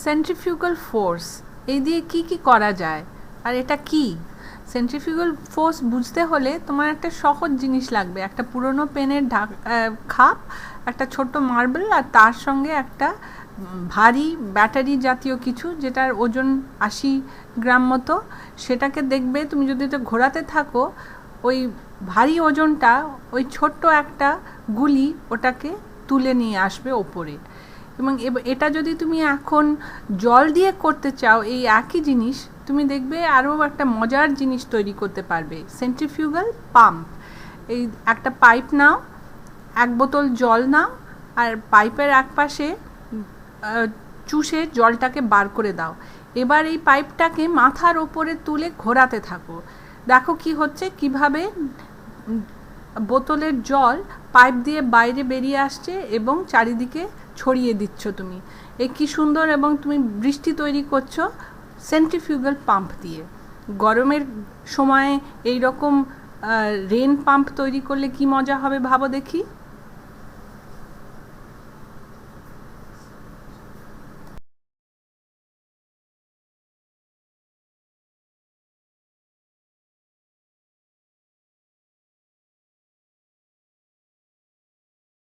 Centrifugal force এই দিয়ে কি কি করা যায় আর এটা কি? সেন্ট্রিফিউগাল ফোর্স বুঝতে হলে তোমার একটা সহজ জিনিস লাগবে, একটা পুরনো পেনের খাপ, একটা ছোট্ট মার্বেল, আর তার সঙ্গে একটা ভারী ব্যাটারি জাতীয় কিছু যেটার ওজন 80 গ্রাম মতো। সেটাকে দেখবে তুমি যদি এটা ঘোরাতে থাকো, ওই ভারী ওজনটা ওই ছোট্ট একটা গুলি ওটাকে তুলে নিয়ে আসবে ওপরে। এবং এটা যদি তুমি এখন জল দিয়ে করতে চাও এই একই জিনিস, তুমি দেখবে আরও একটা মজার জিনিস তৈরি করতে পারবে, সেন্ট্রিফিউগাল পাম্প। এই একটা পাইপ নাও, 1 বোতল জল নাও, আর পাইপের একপাশে চুষে জলটাকে বার করে দাও। এবার এই পাইপটাকে মাথার ওপরে তুলে ঘোরাতে থাকো। দেখো কি হচ্ছে, কিভাবে বোতলের জল পাইপ দিয়ে বাইরে বেরিয়ে আসছে এবং চারিদিকে ছড়িয়ে দিচ্ছ তুমি। এ কি সুন্দর, এবং তুমি বৃষ্টি তৈরি করছো সেন্ট্রিফিউগাল পাম্প দিয়ে। গরমের সময় এই রকম রেন পাম্প তৈরি করলে কি মজা হবে ভাবো দেখি।